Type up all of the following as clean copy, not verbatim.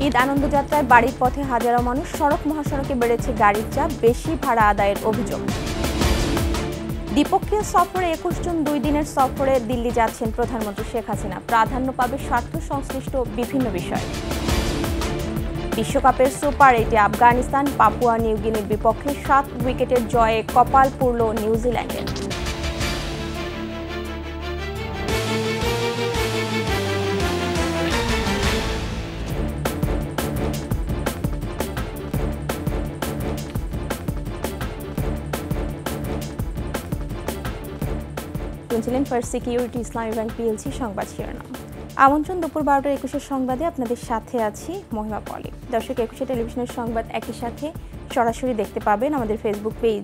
ঈদ আনন্দযাত্রায় বাড়ির পথে হাজারো মানুষ, সড়ক মহাসড়কে বেড়েছে গাড়ির চাপ, বেশি ভাড়া আদায়ের অভিযোগ। দ্বিপক্ষীয় সফরে ২১ জুন ২ দিনের সফরে দিল্লি যাচ্ছেন প্রধানমন্ত্রী শেখ হাসিনা। প্রাধান্য পাবে স্বার্থ সংশ্লিষ্ট বিভিন্ন বিষয়। বিশ্বকাপের সুপার ৮-এ আফগানিস্তান পাপুয়া নিউগিনির বিপক্ষে ৭ উইকেটের জয়ে কপাল পুড়ল নিউজিল্যান্ডের। শুনছিলেন ফার্স্ট সিকিউরিটি ইসলামী ব্যাংক পিএলসি সংবাদ শিরোনাম। আমন্ত্রণ দুপুর ১২টা ২১-এর সংবাদে আপনাদের সাথে আছি মহিমা পলি। দর্শক, ২১-এ টেলিভিশনের সংবাদ একই সাথে সরাসরি দেখতে পাবেন আমাদের ফেসবুক পেজ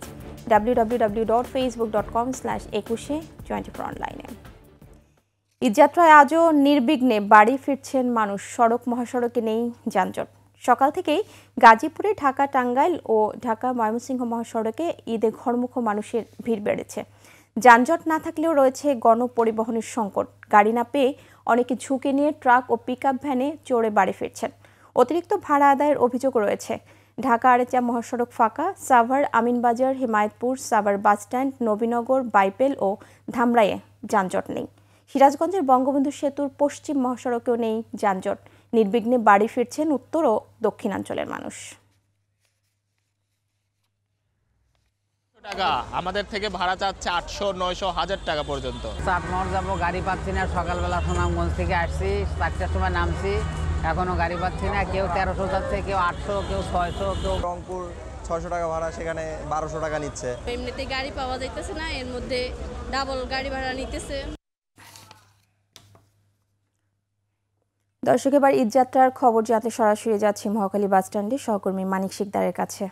www.facebook.com/21e24online। ঈদযাত্রায় আজও নির্বিঘ্নে বাড়ি ফিরছেন মানুষ, সড়ক মহাসড়কে নেই যানজট। সকাল থেকেই গাজীপুরে ঢাকা টাঙ্গাইল ও ঢাকা ময়মনসিংহ মহাসড়কে ঈদে ঘরমুখ মানুষের ভিড় বেড়েছে। যানজট না থাকলেও রয়েছে গণপরিবহনের সংকট। গাড়ি না পেয়ে অনেকে ঝুঁকি নিয়ে ট্রাক ও পিকআপ ভ্যানে চড়ে বাড়ি ফিরছেন। অতিরিক্ত ভাড়া আদায়ের অভিযোগও রয়েছে। ঢাকা আরেচা মহাসড়ক ফাঁকা, সাভার আমিনবাজার হিমায়তপুর সাভার বাসস্ট্যান্ড নবীনগর বাইপেল ও ধামরাইয়ে যানজট নেই। সিরাজগঞ্জের বঙ্গবন্ধু সেতুর পশ্চিম মহাসড়কেও নেই যানজট। নির্বিঘ্নে বাড়ি ফিরছেন উত্তর ও দক্ষিণাঞ্চলের মানুষ। টাকা আমাদের থেকে ভাড়া চাচ্ছে ৮০০, ৯০০, ১০০০ টাকা পর্যন্ত। চাটমোহর যাবো, গাড়ি পাচ্ছি না। সকালবেলা সুনামগঞ্জ থেকে আসছি, ৪টার সময় নামছি, এখনো গাড়ি পাচ্ছি না। কেউ ১৩০০ যাচ্ছে, কেউ ৮০০, কেউ ৬০০, কেউ রংপুর ৬০০ টাকা ভাড়া, সেখানে ১২০০ টাকা নিচ্ছে। এমনিতে গাড়ি পাওয়া যাইতেছে না, এর মধ্যে ডাবল গাড়ি ভাড়া নিতেছে। দর্শক, এবার ঈদযাত্রার খবর জানতে সরাসরি যাচ্ছি মহাখালী বাসস্ট্যান্ডে সহকর্মী মানিক শিকদারের কাছে।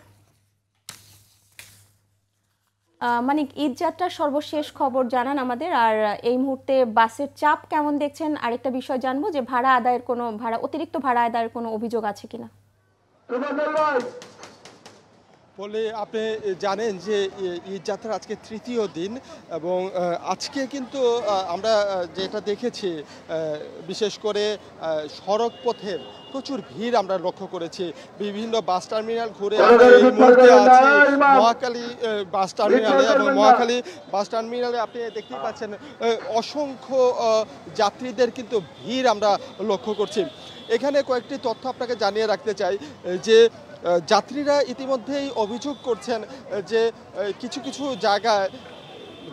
মানিক, ঈদযাত্রার সর্বশেষ খবর জানান আমাদের, আর এই মুহূর্তে বাসের চাপ কেমন দেখছেন? আরেকটা বিষয় জানবো যে অতিরিক্ত ভাড়া আদায়ের কোনো অভিযোগ আছে কিনা। বলে আপনি জানেন যে ঈদযাত্রার আজকে তৃতীয় দিন এবং আজকে কিন্তু আমরা যেটা দেখেছি বিশেষ করে সড়ক পথে প্রচুর ভিড় আমরা লক্ষ্য করেছি। বিভিন্ন বাস টার্মিনাল ঘুরে এই মুহূর্তে আছি মহাখালী বাস টার্মিনালে, এবং মহাখালী বাস টার্মিনালে আপনি দেখতেই পাচ্ছেন অসংখ্য যাত্রীদের কিন্তু ভিড় আমরা লক্ষ্য করছি। এখানে কয়েকটি তথ্য আপনাকে জানিয়ে রাখতে চাই যে যাত্রীরা ইতিমধ্যেই অভিযোগ করছেন যে কিছু কিছু জায়গায়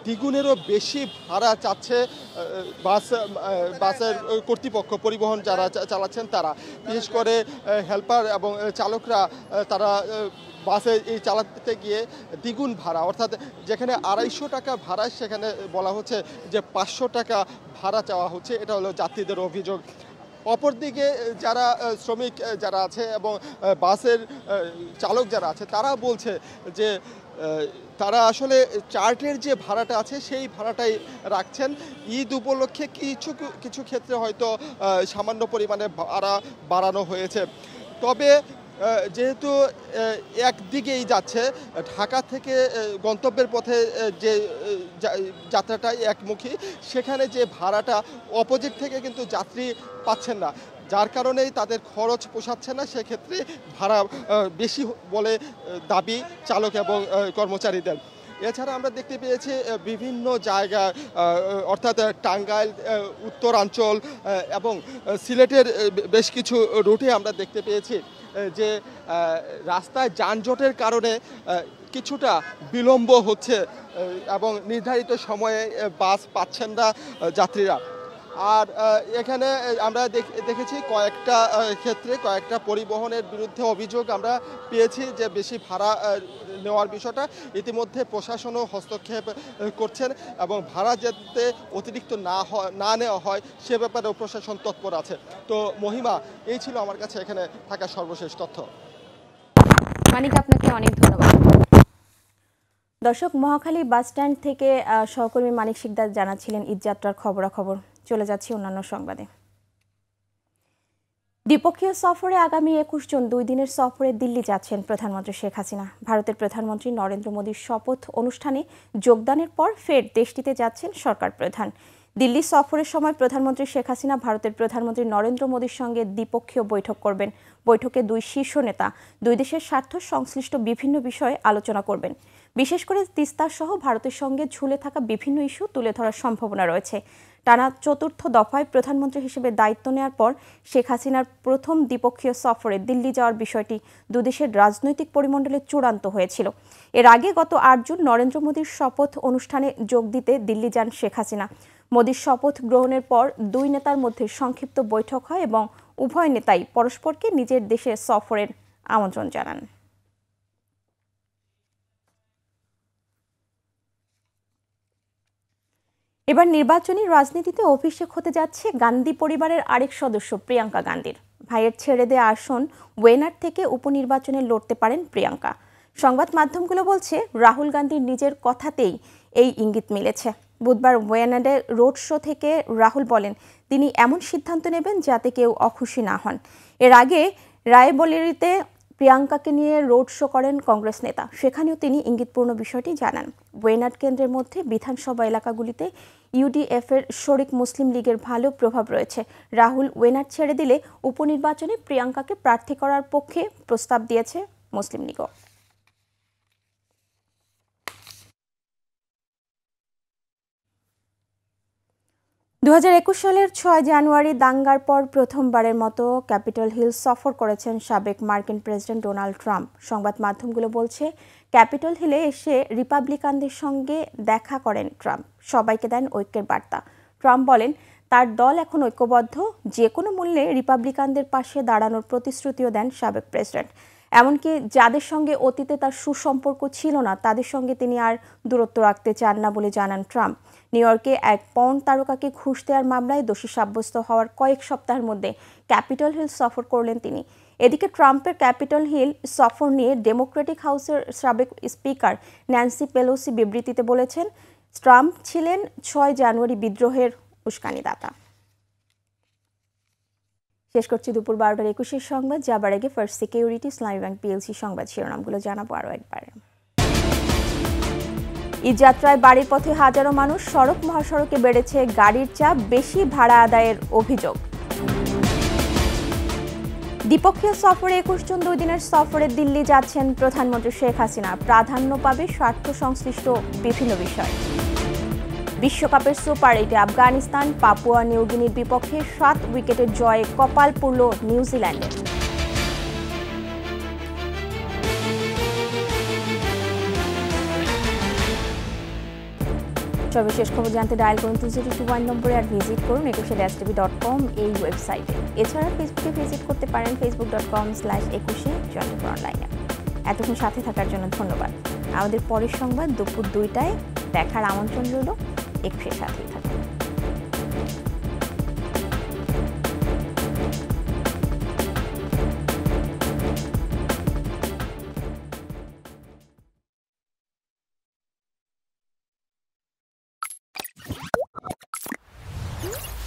দ্বিগুণেরও বেশি ভাড়া চাচ্ছে বাসের কর্তৃপক্ষ, পরিবহন যারা চালাচ্ছেন তারা, বিশেষ করে হেল্পার এবং চালকরা, তারা বাসে এই চালাতে গিয়ে দ্বিগুণ ভাড়া, অর্থাৎ যেখানে ২৫০ টাকা ভাড়া সেখানে বলা হচ্ছে যে ৫০০ টাকা ভাড়া চাওয়া হচ্ছে। এটা হলো যাত্রীদের অভিযোগ। অপরদিকে যারা শ্রমিক যারা আছে এবং বাসের চালক যারা আছে তারা বলছে যে তারা আসলে চার্টের যে ভাড়াটা আছে সেই ভাড়াটাই রাখছেন। ঈদ উপলক্ষে কিছু ক্ষেত্রে হয়তো সামান্য পরিমাণে ভাড়া বাড়ানো হয়েছে। তবে যেহেতু একদিকেই যাচ্ছে, ঢাকা থেকে গন্তব্যের পথে যে যাত্রাটা একমুখী, সেখানে যে ভাড়াটা অপোজিট থেকে কিন্তু যাত্রী পাচ্ছেন না, যার কারণেই তাদের খরচ পোষাচ্ছে না। সেক্ষেত্রে ভাড়া বেশি বলে দাবি চালক এবং কর্মচারীদের। এছাড়া আমরা দেখতে পেয়েছি বিভিন্ন জায়গায়, অর্থাৎ টাঙ্গাইল, উত্তরাঞ্চল এবং সিলেটের বেশ কিছু রুটে আমরা দেখতে পেয়েছি যে রাস্তায় যানজটের কারণে কিছুটা বিলম্ব হচ্ছে এবং নির্ধারিত সময়ে বাস পাচ্ছেন না যাত্রীরা। আর এখানে আমরা দেখেছি কয়েকটা ক্ষেত্রে কয়েকটা পরিবহনের বিরুদ্ধে অভিযোগ আমরা পেয়েছি যে বেশি ভাড়া নেওয়ার বিষয়টা। ইতিমধ্যে প্রশাসনও হস্তক্ষেপ করছেন এবং ভাড়া যাতে অতিরিক্ত না নেওয়া হয় সে ব্যাপারেও প্রশাসন তৎপর আছে। তো মহিমা, এই ছিল আমার কাছে এখানে থাকা সর্বশেষ তথ্য। মানিক, আপনাকে অনেক ধন্যবাদ। দর্শক, মহাখালী বাসস্ট্যান্ড থেকে সহকর্মী মানিক শিকদার জানাচ্ছিলেন ঈদযাত্রার খবরাখবর। চলে যাচ্ছি অন্যান্য সংবাদে। দ্বিপক্ষীয় সফরে আগামী ২১ জুন ২ দিনের সফরে দিল্লি যাচ্ছেন প্রধানমন্ত্রী শেখ হাসিনা। ভারতের প্রধানমন্ত্রী নরেন্দ্র মোদীর শপথ অনুষ্ঠানে যোগদানের পর ফের দেশটিতে যাচ্ছেন সরকার প্রধান। দিল্লি সফরের সময় প্রধানমন্ত্রী শেখ হাসিনা ভারতের প্রধানমন্ত্রী নরেন্দ্র মোদীর সঙ্গে দ্বিপক্ষীয় বৈঠক করবেন। বৈঠকে দুই শীর্ষ নেতা দুই দেশের স্বার্থ সংশ্লিষ্ট বিভিন্ন বিষয়ে আলোচনা করবেন। বিশেষ করে তিস্তা সহ ভারতের সঙ্গে ঝুলে থাকা বিভিন্ন ইস্যু তুলে ধরার সম্ভাবনা রয়েছে। টানা চতুর্থ দফায় প্রধানমন্ত্রী হিসেবে দায়িত্ব নেওয়ার পর শেখ হাসিনার প্রথম দ্বিপক্ষীয় সফরে দিল্লি যাওয়ার বিষয়টি দুদেশের রাজনৈতিক পরিমণ্ডলে চূড়ান্ত হয়েছিল। এর আগে গত ৮ জুন নরেন্দ্র মোদীর শপথ অনুষ্ঠানে যোগ দিতে দিল্লি যান শেখ হাসিনা। মোদীর শপথ গ্রহণের পর দুই নেতার মধ্যে সংক্ষিপ্ত বৈঠক হয় এবং উভয় নেতাই পরস্পরকে নিজের দেশে সফরের আমন্ত্রণ জানান। এবার নির্বাচনী রাজনীতিতে অভিষেক হতে যাচ্ছে গান্ধী পরিবারের আরেক সদস্য প্রিয়াঙ্কা গান্ধীর। ভাইয়ের ছেড়ে দেয়া আসন ওয়েনাড থেকে উপনির্বাচনে লড়তে পারেন প্রিয়াঙ্কা। সংবাদ মাধ্যমগুলো বলছে রাহুল গান্ধীর নিজের কথাতেই এই ইঙ্গিত মিলেছে। বুধবার ওয়েনাডে রোড শো থেকে রাহুল বলেন তিনি এমন সিদ্ধান্ত নেবেন যাতে কেউ অখুশি না হন। এর আগে রায়বরেলিতে প্রিয়াঙ্কাকে নিয়ে রোড শো করেন কংগ্রেস নেতা। সেখানেও তিনি ইঙ্গিতপূর্ণ বিষয়টি জানান। ওয়েনাড কেন্দ্রের মধ্যে বিধানসভা এলাকাগুলিতে ইউডিএফের শরিক মুসলিম লীগের ভালো প্রভাব রয়েছে। রাহুল ওয়েনাড ছেড়ে দিলে উপনির্বাচনে প্রিয়াঙ্কাকে প্রার্থী করার পক্ষে প্রস্তাব দিয়েছে মুসলিম লীগও। 2021 সালের 6 জানুয়ারি দাঙ্গার পর প্রথমবারের মতো ক্যাপিটল হিল সফর করেছেন সাবেক মার্কিন প্রেসিডেন্ট ডোনাল্ড ট্রাম্প। সংবাদ মাধ্যমগুলো বলছে ক্যাপিটল হিলে এসে রিপাবলিকানদের সঙ্গে দেখা করেন ট্রাম্প। সবাইকে দেন ঐক্যের বার্তা। ট্রাম্প বলেন তার দল এখন ঐক্যবদ্ধ, যে কোনো মূল্যে রিপাবলিকানদের পাশে দাঁড়ানোর প্রতিশ্রুতিও দেন সাবেক প্রেসিডেন্ট। এমনকি যাদের সঙ্গে অতীতে তার সুসম্পর্ক ছিল না তাদের সঙ্গে তিনি আর দূরত্ব রাখতে চান না বলে জানান ট্রাম্প। নিউ ইয়র্কে এক পর্ন তারকাকে ঘুষ দেওয়ার মামলায় দোষী সাব্যস্ত হওয়ার কয়েক সপ্তাহের মধ্যে ক্যাপিটল হিল সফর করলেন তিনি। এদিকে ট্রাম্পের ক্যাপিটল হিল সফর নিয়ে ডেমোক্রেটিক হাউসের সাবেক স্পিকার ন্যান্সি পেলোসি বিবৃতিতে বলেছেন ট্রাম্প ছিলেন 6 জানুয়ারি বিদ্রোহের উস্কানিদাতা। শেষ করছি দুপুর 12টার 21 সংবাদ। যাবার আগে ফার্স্ট সিকিউরিটি, ইসলামী ব্যাংক পিএলসি সংবাদ শিরোনামগুলো জানাবো আরও একবার। ঈদযাত্রায় বাড়ির পথে হাজারো মানুষ, সড়ক মহাসড়কে বেড়েছে গাড়ির চাপ, বেশি ভাড়া আদায়ের অভিযোগ। দ্বিপক্ষীয় সফরে 21 জুন 2 দিনের সফরে দিল্লি যাচ্ছেন প্রধানমন্ত্রী শেখ হাসিনা। প্রাধান্য পাবে স্বার্থ সংশ্লিষ্ট বিভিন্ন বিষয়। বিশ্বকাপের সুপার 8-এ আফগানিস্তান পাপুয়া নিউগিনির বিপক্ষে 7 উইকেটের জয়ে কপাল পুড়ল নিউজিল্যান্ডের। সর্বশেষ খবর জানতে ডায়াল করুন 2021 নম্বরে আর ভিজিট করুন ekushe-tv.com এই ওয়েবসাইটে। এছাড়া ফেসবুকে ভিজিট করতে পারেন facebook.com/21 অনলাইনে। এতক্ষণ সাথে থাকার জন্য ধন্যবাদ। আমাদের পরের সংবাদ দুপুর 2টায় দেখার আমন্ত্রণ রইল। 21 সাথেই থাকুন।